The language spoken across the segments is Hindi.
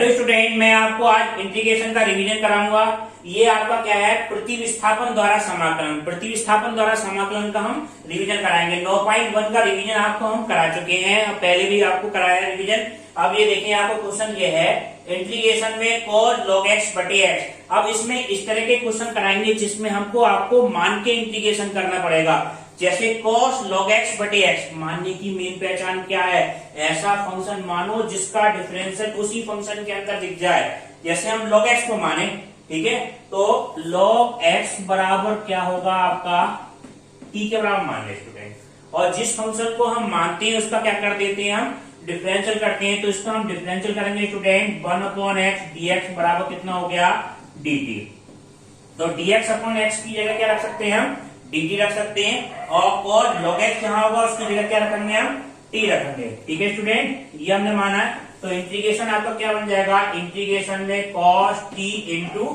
हेलो स्टूडेंट, मैं आपको आज इंटीग्रेशन का रिवीजन कराऊंगा। ये आपका क्या है, प्रतिविस्थापन द्वारा समाकलन। प्रतिविस्थापन द्वारा समाकलन का हम रिवीजन कराएंगे। 9.1 का रिवीजन आपको हम करा चुके हैं, पहले भी आपको कराया है रिवीजन। अब ये देखिए, आपको क्वेश्चन ये है इंटीग्रेशन में cos log x बटे x। अब इसमें इस तरह के क्वेश्चन कराएंगे जिसमें हमको आपको मान के इंटीग्रेशन करना पड़ेगा। जैसे cos log x बटे x, मानने की मेन पहचान क्या है, ऐसा फंक्शन मानो जिसका डिफरेंशियल उसी फंक्शन के अंदर दिख जाए। जैसे हम log x को माने, ठीक है, तो log x बराबर क्या होगा आपका, t के बराबर मान ले स्टूडेंट। और जिस फंक्शन को हम मानते हैं उसका क्या कर देते हैं, हम डिफरेंशियल करते हैं। तो इसका हम डिफरेंशियल करेंगे स्टूडेंट, 1/x dx बराबर कितना हो गया, dt। तो dx अपॉन x की जगह क्या रख सकते हैं, हम dt रख सकते हैं। और cos log x जहां होगा उसकी जगह क्या रखेंगे, हम t रखेंगे। ठीक है स्टूडेंट, ये हमने माना है। तो इंटीग्रेशन आपका क्या बन जाएगा, इंटीग्रेशन में cos t इंटू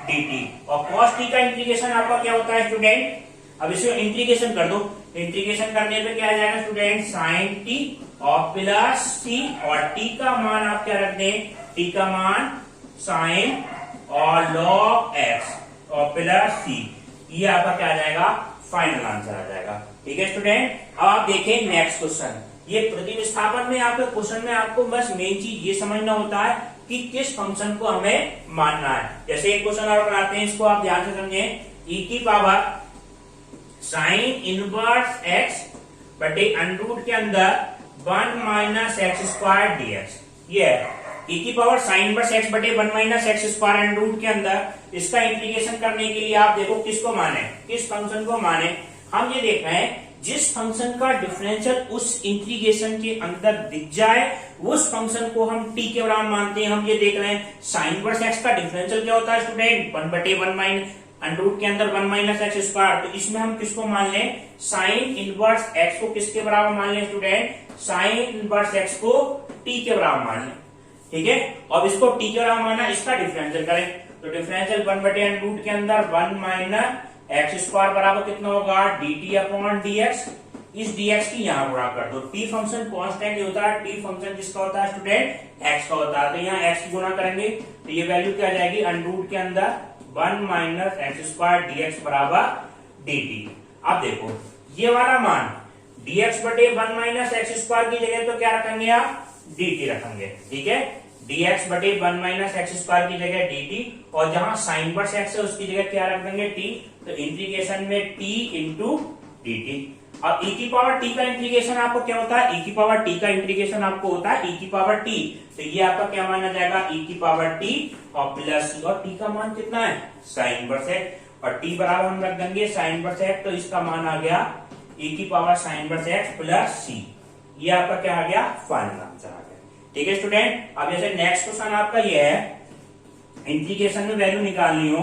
dt। और cos t का इंटीग्रेशन आपका क्या होता है स्टूडेंट, अब इसे इंटीग्रेशन कर दो। इंटीग्रेशन करने पे क्या आ जाएगा स्टूडेंट, sin t और प्लस c, और t का मान आप क्या रख दें, t का मान sin और log x और प्लस c। ये आपका क्या आ जाएगा, फाइनल आंसर आ जाएगा। ठीक है स्टूडेंट, अब आप देखें नेक्स्ट क्वेश्चन। ये प्रतिविस्थापन में आपके क्वेश्चन में आपको बस मेन चीज ये समझना होता है कि किस फंक्शन को हमें मानना है। जैसे एक क्वेश्चन और बनाते हैं, इसको आप ध्यान से समझें। e की पावर साइन इनवर्स x बटे अंडरूट के अंदर 1 माइनस एक्स स्क्वायर dx। ये है e की पावर साइन इनवर्स x बटे 1 माइनस एक्स स्क्वायर अंडरूट के अंदर। इसका इंटीग्रेशन करने के लिए आप देखो किसको माने, किस फंक्शन को माने। हम ये देख रहे हैं जिस फंक्शन का डिफरेंशियल उस इंटीग्रेशन के अंदर दिख जाए उस फंक्शन को हम t के बराबर मानते हैं। हम ये देख रहे हैं साइन इनवर्स x का डिफरेंशियल क्या होता है स्टूडेंट, 1 बटे 1 माइनस अंडरूट के अंदर 1 माइनस एक्स स्क्वायर। तो इसमें हम किसको मान लें, साइन इनवर्स x को किसके बराबर मान लें स्टूडेंट, साइन इनवर्स x को t के बराबर मान लें। ठीक है, अब इसको t के बराबर माना, इसका डिफरेंशियल करें। तो डिफरेंशियल 1 बटे अंडरूट के अंदर 1 माइनस एक्स स्क्वायर बराबर कितना होगा, dt अपॉन dx। इस dx की यहां गुणा कर दो। t फंक्शन कांस्टेंट ही होता है, t फंक्शन किसका होता है स्टूडेंट, x का होता है। तो यहाँ x की गुणा करेंगे तो ये वैल्यू क्या आ जाएगी, अंडरूट के अंदर 1 माइनस एक्स स्क्वायर dx बराबर dt। अब देखो ये वाला मान dx बटे 1 माइनस एक्स स्क्वायर की जगह तो क्या रखेंगे आप, dt रखेंगे। ठीक है, dx बटे 1 माइनस एक्स स्क्वायर की जगह dt, और जहां साइन इनवर्स x है उसकी जगह क्या रख देंगे, t। तो इंटीग्रेशन में t इंटू dt। अब e की पावर t का इंटीग्रेशन आपको क्या होता है, e की पावर t का इंटीग्रेशन आपको होता है e की पावर t। तो ये आपका क्या माना जाएगा, e की पावर t और प्लस c, और t का मान कितना है, साइन इनवर्स x, और t बराबर हम रख देंगे साइन इनवर्स x। तो इसका मान आ गया e की power sine inverse x plus c। ये आपका क्या आ गया, फाइनल आंसर आ गया। ठीक है स्टूडेंट, अब जैसे नेक्स्ट क्वेश्चन आपका ये है, इंटीग्रेशन में वैल्यू निकालनी हो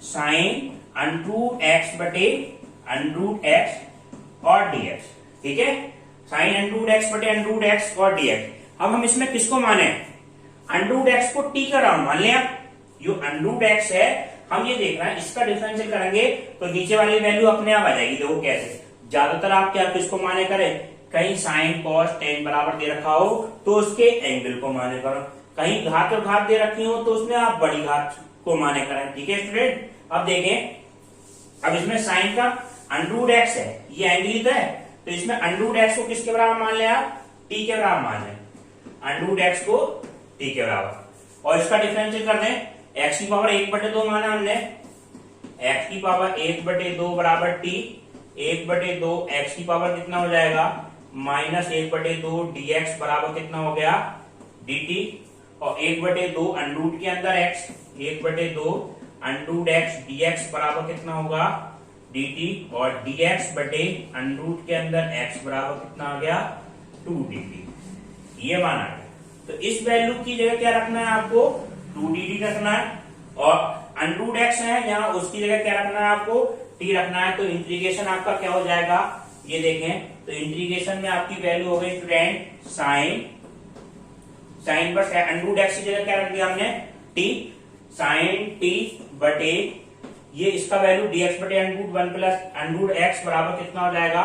साइन अंडरूट एक्स बटे अंडरूट एक्स और dx। ठीक है, साइन अंडरूट एक्स बटे अंडरूट एक्स और dx। अब हम इसमें किसको माने, अंडरूट एक्स को t का राउंड मान लें। आप जो अंडरूट एक्स है हम ये देख रहे हैं, इसका डिफरेंशियल करेंगे तो नीचे वाली वैल्यू अपने आप आ जाएगी। देखो कैसे, ज्यादातर आप क्या किसको माने करें, कहीं साइन कॉस टेन बराबर दे रखा हो तो उसके एंगल को माने करो, कहीं घात और घात दे रखी हो तो उसमें आप बड़ी घात को माने करें। ठीक है स्टूडेंट, अब देखें, अब इसमें साइन का अंडरूट एक्स है, ये एंगल ही तो है, तो इसमें अंडरूट एक्स को किसके बराबर मान ले आप, टी के बराबर मान लें, अंडरूट एक्स को टी के बराबर। और इसका डिफरेंशियल कर दें, एक्स की पावर 1/2 माना हमने, एक्स की पावर 1/2 बराबर टी, 1/2 एक्स की पावर कितना हो जाएगा, माइनस 1/2 dx बराबर कितना हो गया, dt। और 1/2 अंडरूट के अंदर x, 1/2 अंडरूट x dx बराबर कितना होगा, dt। और dx बटे अंडरूट के अंदर x बराबर कितना आ गया, 2dt। ये माना है। तो इस वैल्यू की जगह क्या रखना है आपको, 2dt रखना है, और अंडरूट x है यहाँ उसकी जगह क्या रखना है आपको, t रखना है। तो इंटीग्रेशन आपका क्या हो जाएगा, ये देखें, तो इंटीग्रेशन में आपकी वैल्यू हो गई student sine inverse under root x की जगह क्या रख दिया हमने, t, साइन t बटे ये इसका वैल्यू dx बटे अंडरूट 1 प्लस अंडरूट x बराबर कितना हो जाएगा,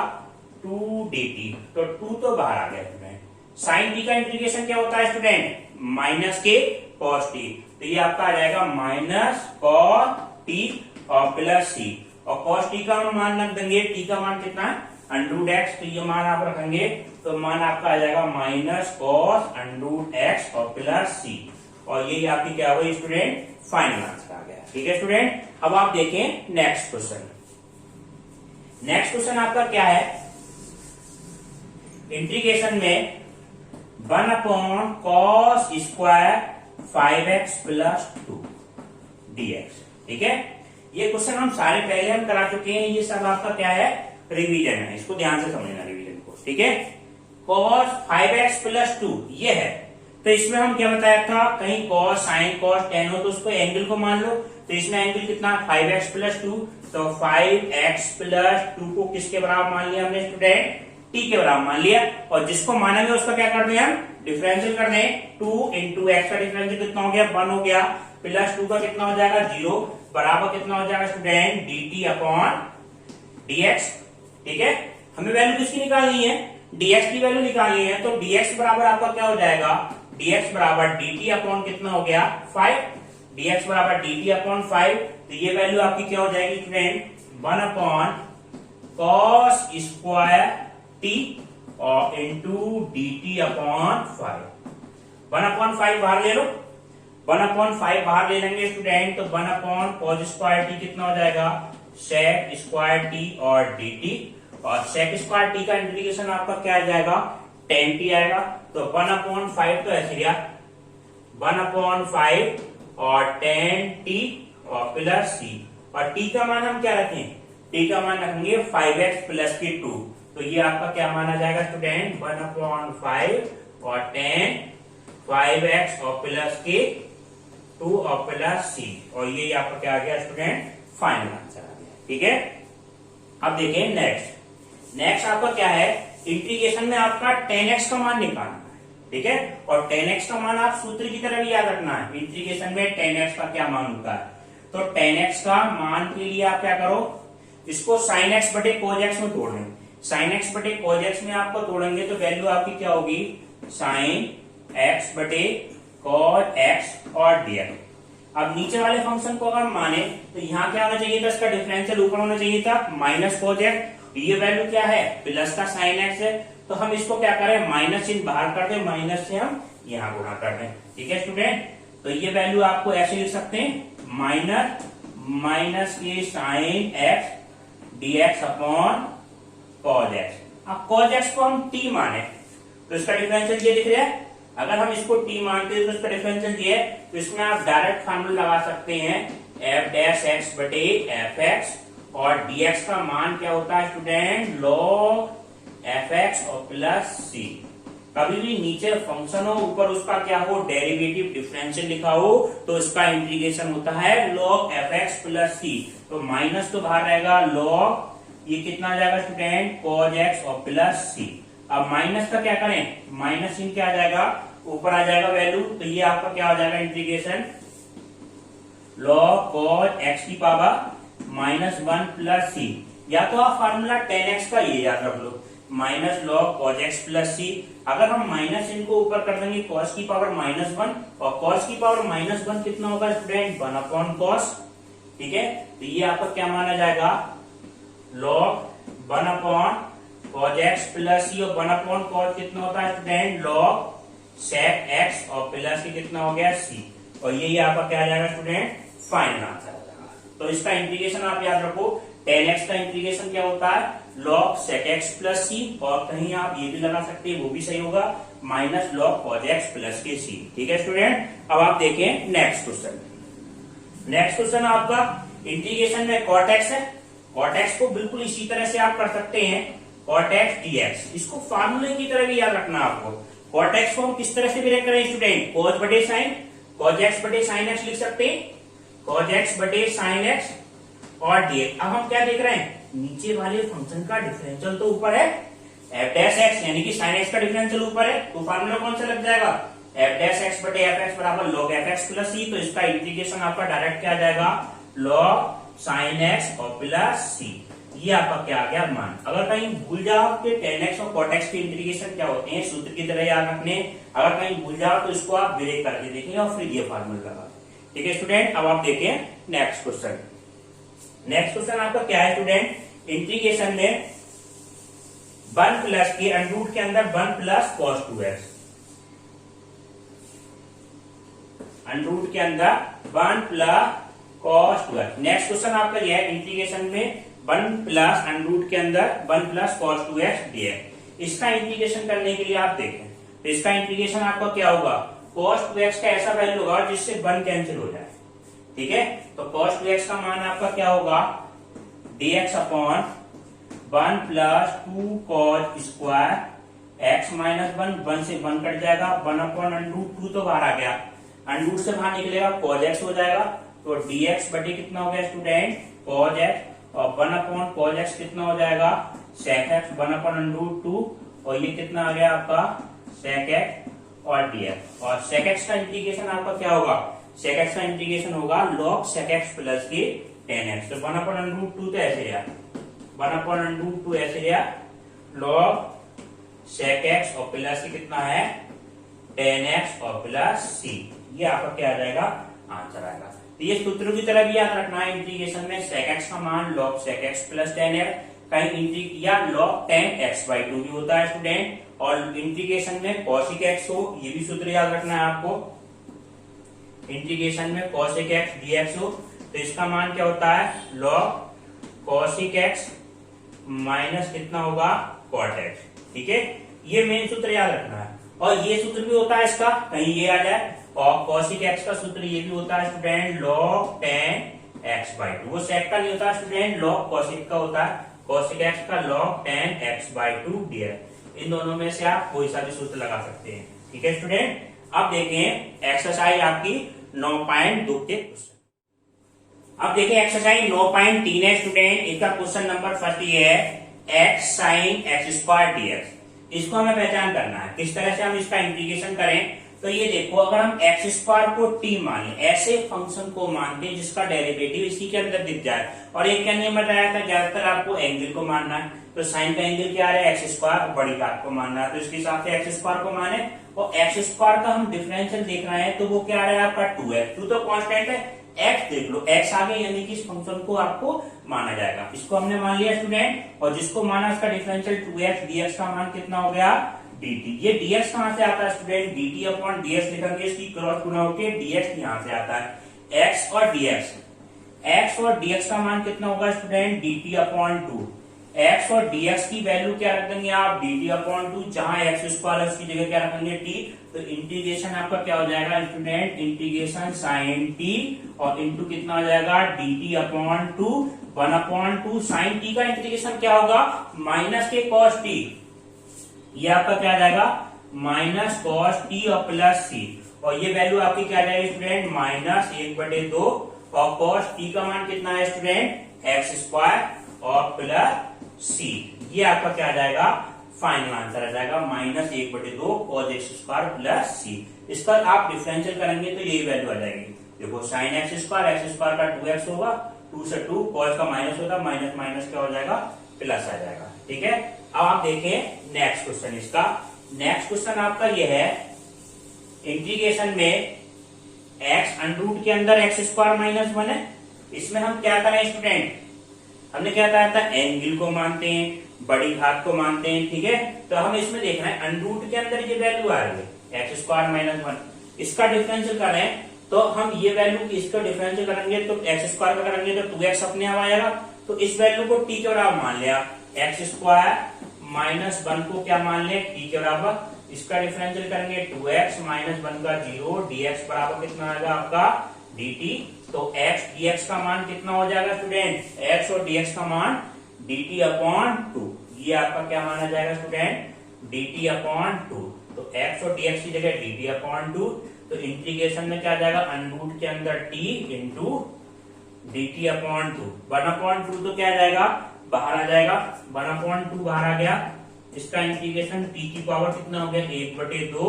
2dt। तो 2 तो बाहर आ गया स्टूडेंट। साइन t का इंटीग्रेशन क्या होता है स्टूडेंट, माइनस के cos t, तो ये आपका आ जाएगा माइनस cos t और प्लस सी, और cos t का हम मान रख देंगे, t का मान कितना है अंडरूट एक्स, तो ये मान आप रखेंगे तो मान आपका आ जाएगा माइनस cos अंडरूट एक्स और प्लस सी, और ये आपकी क्या हुई स्टूडेंट फाइनल आंसर आ गया। ठीक है स्टूडेंट, अब आप देखें नेक्स्ट क्वेश्चन। नेक्स्ट क्वेश्चन आपका क्या है, इंटीग्रेशन में 1/cos square 5x plus 2 dx। ठीक है, ये क्वेश्चन हम सारे पहले हम करा चुके हैं, ये सब आपका क्या है रिवीजन है, इसको ध्यान से समझना रिवीजन को। ठीक है, cos 5x प्लस 2 ये है, तो इसमें हम क्या बताया था, कहीं cos sin cos tan हो तो उसको एंगल को मान लो, तो इसमें एंगल कितना 5x प्लस 2, तो 5x प्लस 2 को किसके बराबर मान लिया हमने स्टूडेंट, t के बराबर मान लिया, और जिसको मानेंगे उसका क्या कर दें हम डिफरेंशियल कर दें, 2 इंटू एक्स का डिफरेंशियल कितना हो गया 1 हो गया, प्लस 2 का कितना हो जाएगा 0, बराबर कितना हो जाएगा स्टूडेंट dt अपॉन dx। ठीक है, हमें वैल्यू किसकी निकालनी है, dx की वैल्यू निकालनी है, तो dx बराबर आपका क्या हो जाएगा, dx बराबर dt अपॉन कितना हो गया 5, dx बराबर dt अपॉन 5, तो ये वैल्यू आपकी क्या हो जाएगी स्टूडेंट 1/cos स्क्वायर t और इंटू dt अपॉन 5, 1/5 बाहर ले लो, 1/5 बाहर ले लेंगे स्टूडेंट, तो 1/cos स्क्वायर t कितना हो जाएगा sec स्क्वायर t और dt, और sec स्क्वायर t का इंटीग्रेशन आपका क्या आ जाएगा tan t आएगा, तो 1/5 तो ऐसे गया 1/5 और tan t और प्लस c, और t का मान हम क्या रखें, t का मान रखेंगे 5x प्लस के 2, तो ये आपका क्या माना जाएगा स्टूडेंट 1/5 और tan 5x और प्लस के 2 और प्लस c, और ये आपका क्या आ गया स्टूडेंट फाइनल आंसर आ गया। ठीक है, अब देखिए नेक्स्ट आपका क्या है, इंटीग्रेशन में आपका tan x का मान निकालना है। ठीक है, और tan x का मान आप सूत्र की तरह भी याद रखना है, इंटीग्रेशन में tan x का क्या मान होता है, तो tan x का मान के लिए आप क्या करो, इसको sin x बटे cos x में तोड़ लें, sin x बटे cos x में आपको तोड़ेंगे तो वैल्यू आपकी क्या होगी sin x बटे cos x और dx। अब नीचे वाले फंक्शन को अगर माने तो यहाँ क्या होना चाहिए था, इसका डिफरेंशियल ऊपर होना चाहिए था माइनस cos x, ये वैल्यू क्या है प्लस का sin x है, तो हम इसको क्या करें माइनस चिन्ह बाहर कर दें, माइनस से हम यहाँ गुणा कर दें। ठीक है स्टूडेंट, तो ये वैल्यू आपको ऐसे लिख सकते हैं माइनस के sin x dx upon cos x। अब cos x को हम t माने तो इसका डिफरेंशियल ये दिख रहा है, अगर हम इसको t मानते हैं तो इसका डिफरेंशियल ये है, तो इसमें आप डायरेक्ट फार्मूला लगा सकते हैं f डैश x बटे fx, और dx का मान क्या होता है स्टूडेंट log fx और प्लस c। कभी भी नीचे फंक्शन हो ऊपर उसका क्या हो डेरिवेटिव डिफरेंशियल लिखा हो तो इसका इंटीग्रेशन होता है log fx प्लस c, तो माइनस तो बाहर रहेगा log ये कितना आ जाएगा स्टूडेंट cos x और प्लस c। अब माइनस का क्या करें, माइनस इन क्या आ जाएगा ऊपर आ जाएगा वैल्यू, तो ये आपका क्या हो जाएगा इंटीग्रेशन log cos x की पावर -1 प्लस सी, या तो आप फार्मूला tan x का ये याद रख लो minus log cos x plus C, अगर हम माइनस इनको ऊपर कर देंगे cos की पावर -1, और cos की पावर -1 कितना होगा स्टूडेंट 1/cos। ठीक है, तो ये आपका क्या माना जाएगा log 1/cos x प्लस सी, और 1/cos कितना होता है स्टूडेंट log sec x और प्लस सी कितना हो गया c, और ये आपका क्या आ जाएगा स्टूडेंट फाइनल आंसर आ जाएगा। तो इसका इंटीग्रेशन आप याद रखो, tan x का इंटीग्रेशन क्या होता है log sec x प्लस सी, और कहीं आप ये भी लगा सकते हैं वो भी सही होगा minus log cos x plus के c। ठीक है स्टूडेंट, अब आप देखें नेक्स्ट क्वेश्चन। नेक्स्ट क्वेश्चन आपका इंटीग्रेशन में cot x है, cot x को बिल्कुल इसी तरह से आप कर सकते हैं cot x dx, इसको फार्मूले की तरह भी याद रखना आपको। cot x को हम किस तरह से भी करें स्टूडेंट cos बटे sin, cos x बटे sin x लिख सकते हैं, cos x बटे sin x और dx। अब हम क्या देख रहे हैं, नीचे वाले फंक्शन का डिफरेंशियल तो ऊपर है f डैश x, यानी कि sin x का डिफरेंशियल ऊपर है, तो फार्मूला कौन सा लग जाएगा f डैश x बटे fx बराबर log fx प्लस c, तो इसका इंटीग्रेशन आपका डायरेक्ट क्या आ जाएगा log sin x और प्लस c। ये आपका क्या आ गया मान। अगर कहीं भूल जाओ कि tan x और cot x के इंटीग्रेशन क्या होते हैं, सूत्र की तरह याद रखने। अगर कहीं भूल जाओ तो इसको आप ब्रेक करके देखेंगे और फिर ये फार्मूला लगा। ठीक है स्टूडेंट, अब आप देखें नेक्स्ट क्वेश्चन। नेक्स्ट क्वेश्चन आपका क्या है स्टूडेंट, इंटीग्रेशन में 1 प्लस के अंडर रूट के अंदर 1 plus cos 2x, under root के अंदर 1 plus cos 2x। Next question आपका यह है इंटीग्रेशन में 1 प्लस अंडर रूट के अंदर 1 प्लस cos 2x dx। इसका इंटीग्रेशन करने के लिए आप देखें तो इसका इंटीग्रेशन आपका क्या होगा, cos 2x का ऐसा वैल्यू होगा जिससे 1 कैंसिल हो जाए। ठीक है, तो cos 2x का मान आपका क्या होगा, dx upon 1 plus 2 cos square x minus 1 से 1 कट जाएगा, 1 अपॉन अंडर रूट 2 तो बाहर आ गया, अंडर रूट से बाहर निकलेगा cos x हो जाएगा, तो dx बटे कितना हो गया स्टूडेंट cos x, और 1 अपॉन cos x कितना हो जाएगा sec x, 1 upon under root 2, और ये कितना आ गया आपका sec x और dx। और sec x का इंटीग्रेशन आपका क्या होगा, sec x का इंटीग्रेशन होगा log sec x प्लस के tan x। तो 1 अपॉन अंडर रूट 2 तो ऐसे गया, 1 अपॉन अंडर रूट 2 ऐसे गया, log sec x और प्लस के कितना है tan x और प्लस c। ये आपका क्या आ जाएगा, आंसर आएगा। तो ये सूत्रों की तरह भी याद रखना है, इंटीग्रेशन में sec x का मान log sec x plus tan x, कहीं या log tan x/2 भी होता है स्टूडेंट, और इंटीग्रेशन में cosic x हो, ये भी सूत्र याद रखना है आपको। इंटीग्रेशन में cosic x dx हो तो इसका मान क्या होता है log cosic x माइनस कितना होगा cot x। ठीक है, ये मेन सूत्र याद रखना है। और ये सूत्र भी होता है इसका, कहीं ये आ जाए, और cosic x का सूत्र ये भी होता है स्टूडेंट log tan x/2। वो sec का नहीं होता स्टूडेंट, log cosic का होता है, cosic x का log tan x/2 dx। इन दोनों में से आप कोई सा भी सूत्र लगा सकते हैं। ठीक है स्टूडेंट, अब देखें एक्सरसाइज आपकी 9.2 के क्वेश्चन। अब देखें एक्सरसाइज 9.3 है स्टूडेंट, इसका क्वेश्चन नंबर फर्स्ट ये है x sin x² dx। इसको हमें पहचान करना है, किस तरह से हम इसका इंटीग्रेशन करें। तो ये देखो, अगर हम x² को t मान लें, ऐसे फंक्शन को मानते हैं जिसका डेरिवेटिव इसी के अंदर दिख जाए। और एक क्या नियम बताया था, ज्यादातर आपको एंगल को मानना है, तो साइन का एंगल क्या है x², बड़ी घात को मानना है, तो इसके हिसाब से x² को माने। और x² का हम डिफरेंशियल देख रहे हैं, तो वो क्या आ रहा है आपका 2x, 2 तो कांस्टेंट है, x देख लो, x आगे, यानी कि इस फंक्शन को आपको माना जाएगा। इसको हमने मान लिया स्टूडेंट, और जिसको माना इसका डिफरेंशियल 2x, dx का मान कितना हो गया dt। ये dx कहां से आता है स्टूडेंट, dt अपॉन dx लिखेंगे, इसकी क्रॉस गुना होके dx यहां से आता है। x और dx का मान कितना होगा स्टूडेंट dt अपॉन 2। x और dx की वैल्यू क्या रखेंगे आप, dt अपॉन 2, जहां x² है उसकी जगह क्या रखेंगे t। तो इंटीग्रेशन आपका क्या हो जाएगा स्टूडेंट, इंटीग्रेशन sin t और इंटू कितना हो जाएगा dt upon 2, 1 upon 2। sin t का इंटीग्रेशन क्या होगा, माइनस के cos t, ये आपका क्या आ जाएगा माइनस cos t और प्लस c, और ये वैल्यू आपकी क्या आ जाएगी स्टूडेंट -1/2, और cos t का मान कितना है स्टूडेंट x² और प्लस c। ये आपका क्या आ जाएगा फाइनल आंसर आ जाएगा -1/2 cos x² प्लस c। इसका आप डिफरेंशियल करेंगे तो यही वैल्यू आ जाएगी। देखो sin x² का 2x होगा, 2 से 2, cos का माइनस होगा, माइनस माइनस क्या हो जाएगा प्लस आ जाएगा। ठीक है, अब आप देखें नेक्स्ट क्वेश्चन। इसका नेक्स्ट क्वेश्चन आपका यह है इंटीग्रेशन में x अंडर रूट के अंदर x² माइनस 1 है। इसमें हम क्या करें स्टूडेंट, हमने क्या कहा था, एंगल को मानते हैं, बड़ी घात को मानते हैं। ठीक है, तो हम इसमें देखना है अंडर रूट के अंदर ये वैल्यू आ रही है x² माइनस 1, इसका डिफरेंशियल करें तो हम ये वैल्यू इसका डिफरेंशियल करेंगे तो x² का करेंगे तो 2x अपने आप आएगा। तो इस वैल्यू को t के बराबर मान लिया, x² माइनस 1 को क्या मान ले t के बराबर, इसका डिफरेंशियल करेंगे 2x माइनस 1 का 0, dx बराबर कितना आएगा आपका dt। तो x dx का मान कितना हो जाएगा स्टूडेंट, x और dx का मान dt अपॉन 2। ये आपका क्या माना जाएगा स्टूडेंट dt अपॉन 2। तो x और dx की जगह dt अपॉन 2, तो इंटीग्रेशन में क्या आ जाएगा अंडर रूट के अंदर t into dt upon 2। 1 upon 2 तो क्या आ जाएगा बाहर आ जाएगा, 1 अपॉन 2 बाहर आ गया। इसका इंटीग्रेशन t की पावर कितना हो गया 1/2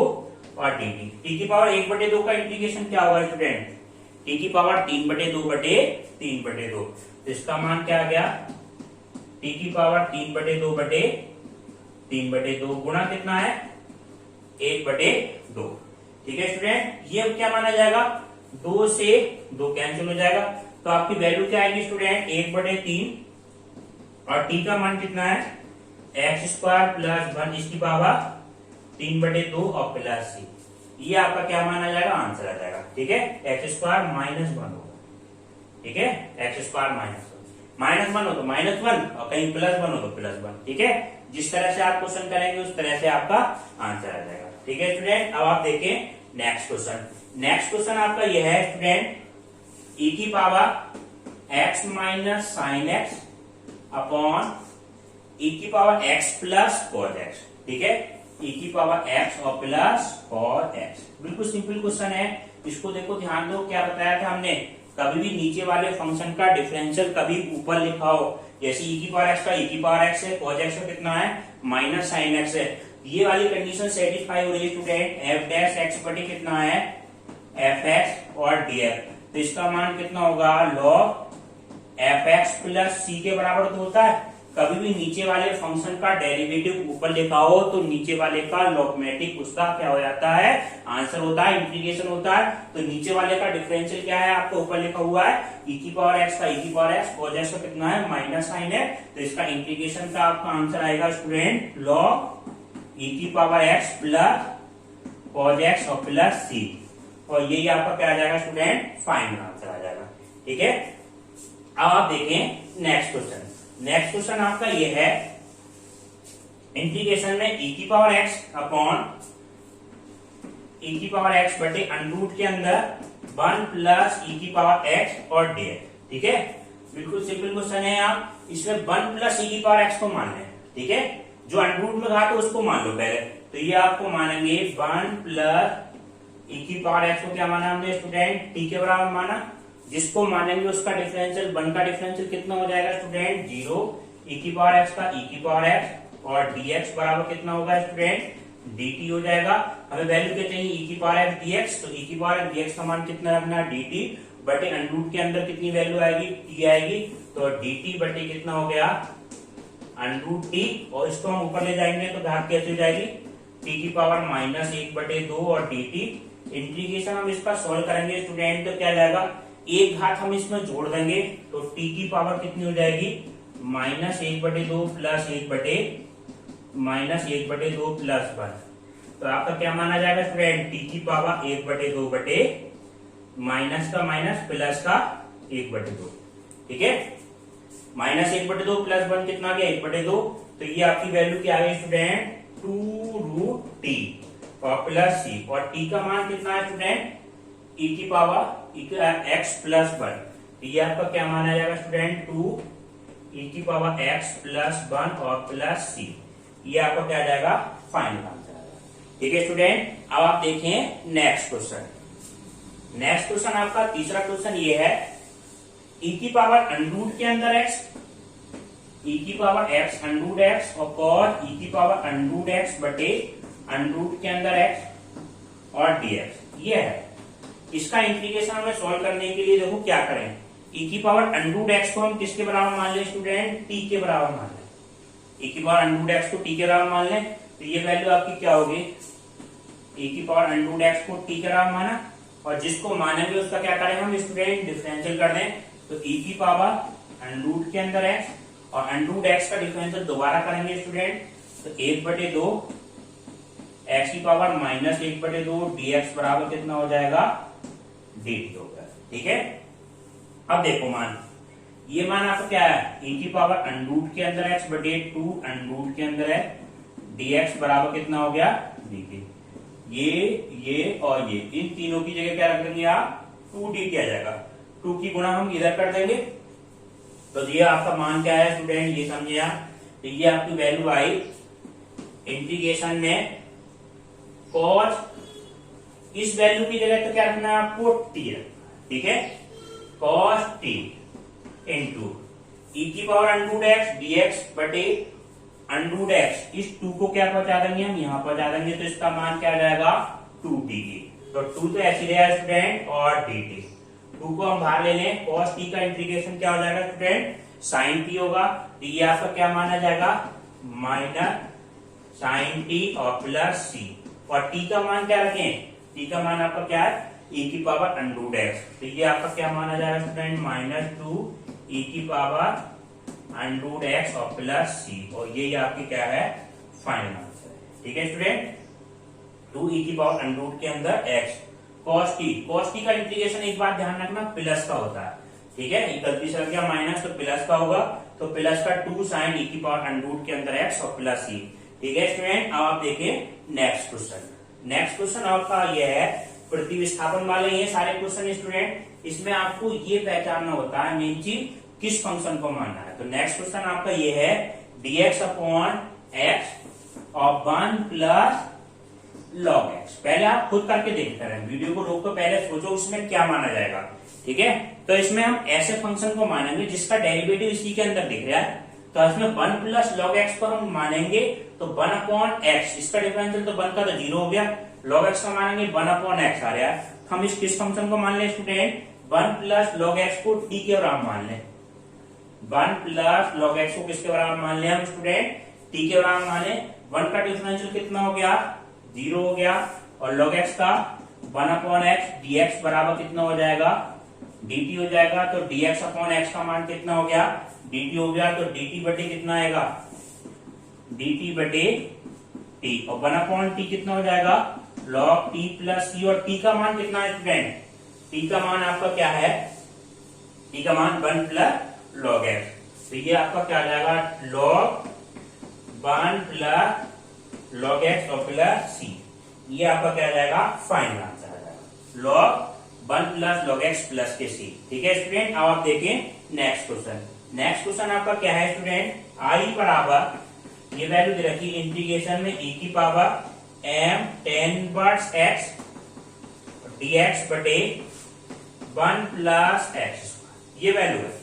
और dt। t की पावर 1/2 का इंटीग्रेशन क्या होगा स्टूडेंट, t की पावर 3/2/3/2। तो इसका मान क्या आ गया टी की पावर 3/2 गुणा कितना है 1/2। ठीक है स्टूडेंट, ये अब क्या माना जाएगा 2 से 2 कैंसिल हो जाएगा, तो आपकी वैल्यू क्या आएगी स्टूडेंट 1/3 और टी का मान कितना है x² + 1 इसकी पावर 3/2 और प्लस c। ये आपका क्या माना जाएगा आंसर आ जाएगा। ठीक है, x² - 1 होगा। ठीक है, x² - 1 हो तो -1 और कहीं +1 हो तो +1। ठीक है, जिस तरह से आप क्वेश्चन करेंगे उस तरह से आपका आंसर आ जाएगा। ठीक है स्टूडेंट, अब आप देखें नेक्स्ट क्वेश्चन। नेक्स्ट क्वेश्चन आपका यह है स्टूडेंट e की power x - sin x upon e की पावर x + cos x। ठीक है, e की पावर x और प्लस cos x। बिल्कुल सिंपल क्वेश्चन है, इसको देखो ध्यान दो। क्या बताया था हमने, कभी भी नीचे वाले फंक्शन का डिफरेंशियल कभी ऊपर लिखा हो, जैसे e की पावर x का e की पावर x है, cos x का कितना है -sin x है, ये वाली कंडीशन सेटिस्फाई हो रही है स्टूडेंट। f' बटे कितना है fx और dx, तो इसका मान कितना होगा log fx + c के बराबर तो होता है। कभी भी नीचे वाले फंक्शन का डेरिवेटिव ऊपर लिखा हो तो नीचे वाले का लॉगमेटिक उसका क्या हो जाता है आंसर होता है, इंटीग्रेशन होता है। तो नीचे वाले का डिफरेंशियल क्या है आपको ऊपर लिखा हुआ है e की पावर x का e की पावर x, cos x का कितना है -sin है, तो इसका इंटीग्रेशन का आपका आंसर आएगा स्टूडेंट log e की पावर x + cos x और प्लस c, और यही आपका क्या आ जाएगा स्टूडेंट फाइनल आंसर आ जाएगा। ठीक है, अब आप देखें नेक्स्ट क्वेश्चन। नेक्स्ट क्वेश्चन आपका ये है इंटीग्रेशन में e की पावर x अपॉन e की पावर x बटे अंडरूट के अंदर 1 + e की पावर x और dx। ठीक है, बिल्कुल सिंपल क्वेश्चन है। आप इसमें 1 + e की पावर x को मान लें। ठीक है, जो अंडरूट में था तो उसको मान लो पहले, तो ये आपको मानेंगे 1 + e की पावर x को क्या माना हमने स्टूडेंट t के बराबर माना, जिसको मानेंगे उसका डिफरेंशियल 1 का डिफरेंशियल कितना हो जाएगा स्टूडेंट 0, e की पावर x का e की पावर x और dx बराबर कितना होगा स्टूडेंट dt हो जाएगा। हमें वैल्यू क्या चाहिए e की पावर x dx, तो e की पावर x dx का मान कितना रखना है dt बटे अंडरूट के अंदर कितनी वैल्यू आएगी t आएगी, तो dt बटे कितना हो गया √t, और इसको हम ऊपर ले जाएंगे तो घात कैसे हो जाएगी t की पावर -1/2 और dt। इंटीग्रेशन हम इसका सोल्व करेंगे स्टूडेंट तो क्या जाएगा, एक घात हम इसमें जोड़ देंगे तो t की पावर कितनी हो जाएगी -1/2 प्लस 1/2 प्लस 1, तो आपका क्या माना जाएगा स्टूडेंट t की पावर 1/2 बटे माइनस का माइनस प्लस का 1/2। ठीक है, -1/2 प्लस 1 कितना आ गया 1/2, तो ये आपकी वैल्यू क्या आ गई स्टूडेंट 2√t और प्लस c, और t का मान कितना है स्टूडेंट e की पावर x + 1, ये आपका क्या माना जाएगा स्टूडेंट 2 e की पावर x + 1 और प्लस c, ये आपका क्या जाएगा फाइनल आंसर आएगा। ठीक है स्टूडेंट, अब आप देखें नेक्स्ट क्वेश्चन। नेक्स्ट क्वेश्चन आपका तीसरा क्वेश्चन ये है e की पावर अंडरूट के अंदर x, e की पावर x अंडरूट x और cos e की पावर अंडरूट x बटे अंडरूट के अंदर x और dx ये है। इसका इंटीग्रेशन हमें सॉल्व करने के लिए देखो क्या करें, e की पावर अंडरूट x को हम किसके बराबर मान लें स्टूडेंट t के बराबर मान लें, e की पावर अंडरूट x को t के बराबर मान लें, तो ये वैल्यू आपकी क्या होगी e की पावर अंडरूट x को t के बराबर माना, और जिसको मानेंगे उसका क्या करें हम स्टूडेंट डिफरेंशियल कर दें, तो e की पावर अंडरूट के अंदर x और अंडरूट x का डिफरेंशियल दोबारा करेंगे स्टूडेंट, तो 1/2 x की पावर -1/2 dx बराबर कितना हो जाएगा dt होगा। ठीक है, अब देखो मान, ये मान आपका क्या है e की पावर अंडरूट के अंदर x बटे 2 अंडरूट के अंदर है dx बराबर कितना हो गया dt। ये और ये इन तीनों की जगह क्या रख देंगे आप 2d किया जाएगा, 2 की गुणा हम इधर कर देंगे, तो ये आपका मान क्या है स्टूडेंट ये समझे आप, तो ये आपकी वैल्यू आई इंटीग्रेशन में cos, इस वैल्यू की जगह तो क्या रखना है आपको t है। ठीक है, cos t इंटू e की पावर अंडरूट x dx बटे अंडरूट x, इस 2 को क्या पहुंचा देंगे हम यहाँ पहुंचा देंगे, तो इसका मान क्या आ जाएगा 2t, तो 2 तो ऐसी रहा स्टूडेंट और dt, 2 को हम बाहर ले लें, cos t का इंटीग्रेशन क्या हो जाएगा स्टूडेंट साइन टी होगा, तो ये आपका क्या माना जाएगा, माइनस साइन टी और प्लस सी। और टी का मान क्या रखें, टी का मान आपका क्या है, e की पावर अंडर एक्स, तो ये आपका क्या माना जाएगा स्टूडेंट, -2 e की पावर अंडर एक्स और प्लस सी, और ये आपकी क्या है फाइनल आंसर। ठीक है स्टूडेंट, 2 e की पावर अंडर के अंदर x cos t का इंटीग्रेशन एक बात ध्यान रखना प्लस का होता है। ठीक है, ये गलती से लग गया माइनस, तो प्लस का होगा, तो प्लस का 2 साइन e की पावर अंडर के अंदर x और प्लस सी। ठीक है स्टूडेंट, अब आप देखिए नेक्स्ट क्वेश्चन। नेक्स्ट क्वेश्चन आपका ये है प्रतिविस्थापन वाले ये सारे क्वेश्चन स्टूडेंट, इसमें आपको ये पहचानना होता है मेन चीज किस फंक्शन को मानना है। तो नेक्स्ट क्वेश्चन आपका ये है dx अपॉन x और 1 प्लस log x। पहले आप खुद करके देखते रहे, वीडियो को रोक कर पहले सोचो इसमें क्या माना जाएगा। ठीक है, तो इसमें हम ऐसे फंक्शन को मानेंगे जिसका डेरिवेटिव इसी के अंदर दिख रहा है, तो इसमें 1 प्लस log x को हम मानेंगे तो 1 अपॉन x, इसका डिफरेंशियल तो 1 का तो 0 हो गया, log x का मानेंगे 1 अपॉन x आ रहा है। हम इस किस फंक्शन को मान ले स्टूडेंट, 1 प्लस log x को t के बराबर मान ले, 1 प्लस log x को किसके बराबर मान ले हम स्टूडेंट, t के बराबर मान ले। 1 का डिफरेंशियल कितना हो गया, 0 हो गया, और log x का 1 अपॉन x dx बराबर कितना हो जाएगा, dt हो जाएगा, तो dx अपॉन x का मान कितना हो गया, dt हो गया, तो dt बटे कितना आएगा, dt बटे t, और 1 अपॉन t कितना हो जाएगा, log t प्लस c, और t का मान कितना है स्टूडेंट, t का मान आपका क्या है, t का मान 1 प्लस log x, तो ये आपका क्या आ जाएगा, log 1 प्लस log x और प्लस c, ये आपका क्या आ जाएगा फाइनल आंसर आ जाएगा, log 1 plus log x plus के c। ठीक है स्टूडेंट, अब आप देखें नेक्स्ट क्वेश्चन। नेक्स्ट क्वेश्चन आपका क्या है स्टूडेंट, i बराबर ये वैल्यू दे रखी इंटीग्रेशन में e की power m tan inverse x dx बटे 1 प्लस x, ये वैल्यू है,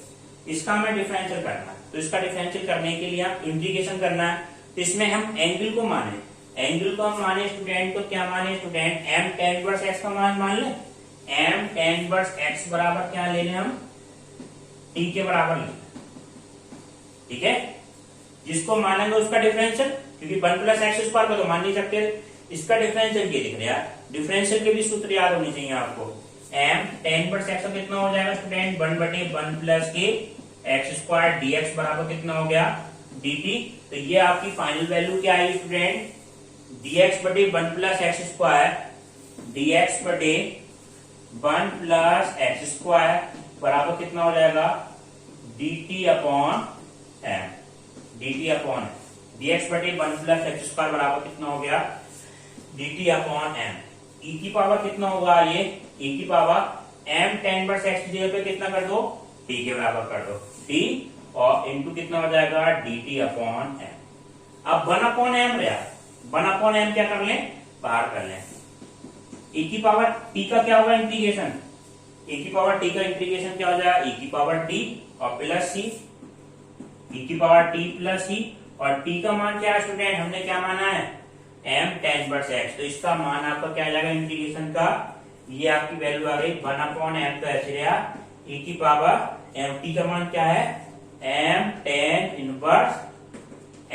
इसका हमें डिफरेंशियल करना है। तो इसका डिफरेंशियल करने के लिए आप इंटीग्रेशन करना है, तो इसमें हम एंगल को माने, एंगल को हम माने स्टूडेंट, तो क्या माने student, m tan inverse x का मान ले, m tan इनवर्स x बराबर क्या ले लें हम, t के बराबर ले। ठीक है, जिसको मानेंगे उसका डिफरेंशियल, क्योंकि 1 प्लस एक्स स्क्वायर को तो मान नहीं सकते, इसका डिफरेंशियल ये दिख रहा है, डिफरेंशियल के भी सूत्र याद होने चाहिए आपको। m tan इनवर्स x का कितना हो जाएगा स्टूडेंट, 1 बटे 1 प्लस के एक्स स्क्वायर dx बराबर कितना हो गया, dt, तो ये आपकी फाइनल वैल्यू क्या आई स्टूडेंट, dx बटे 1 प्लस एक्स स्क्वायर dx बटे 1 प्लस एक्स स्क्वायर बराबर कितना हो जाएगा, dt upon m, dt upon dx बटे 1 प्लस एक्स स्क्वायर बराबर कितना हो गया, dt अपॉन m, e की पावर कितना होगा, ये e की power m tan inverse x की जगह पे कितना कर दो, t के बराबर कर दो, t और इनटू कितना हो जाएगा, dt अपॉन m। अब 1 अपॉन m रहा, 1 अपॉन m क्या कर लें, बाहर कर लें, e की पावर t का क्या होगा इंटीग्रेशन, e की पावर t का इंटीग्रेशन क्या हो जाएगा, e की पावर t और प्लस c, e की पावर t प्लस c, और t का मान क्या है स्टूडेंट, हमने क्या माना है, m tan इनवर्स x, तो इसका मान आपका क्या आ जाएगा इंटीग्रेशन का, ये आपकी वैल्यू आ गई 1 अपॉन m, तो ऐसे रहा e की पावर m, t का मान क्या है, m tan इनवर्स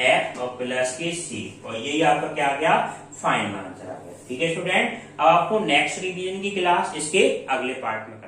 x और प्लस के c, और यही आपका क्या आ गया फाइनल आंसर आ गया। ठीक है स्टूडेंट, अब आपको नेक्स्ट रिवीजन की क्लास इसके अगले पार्ट में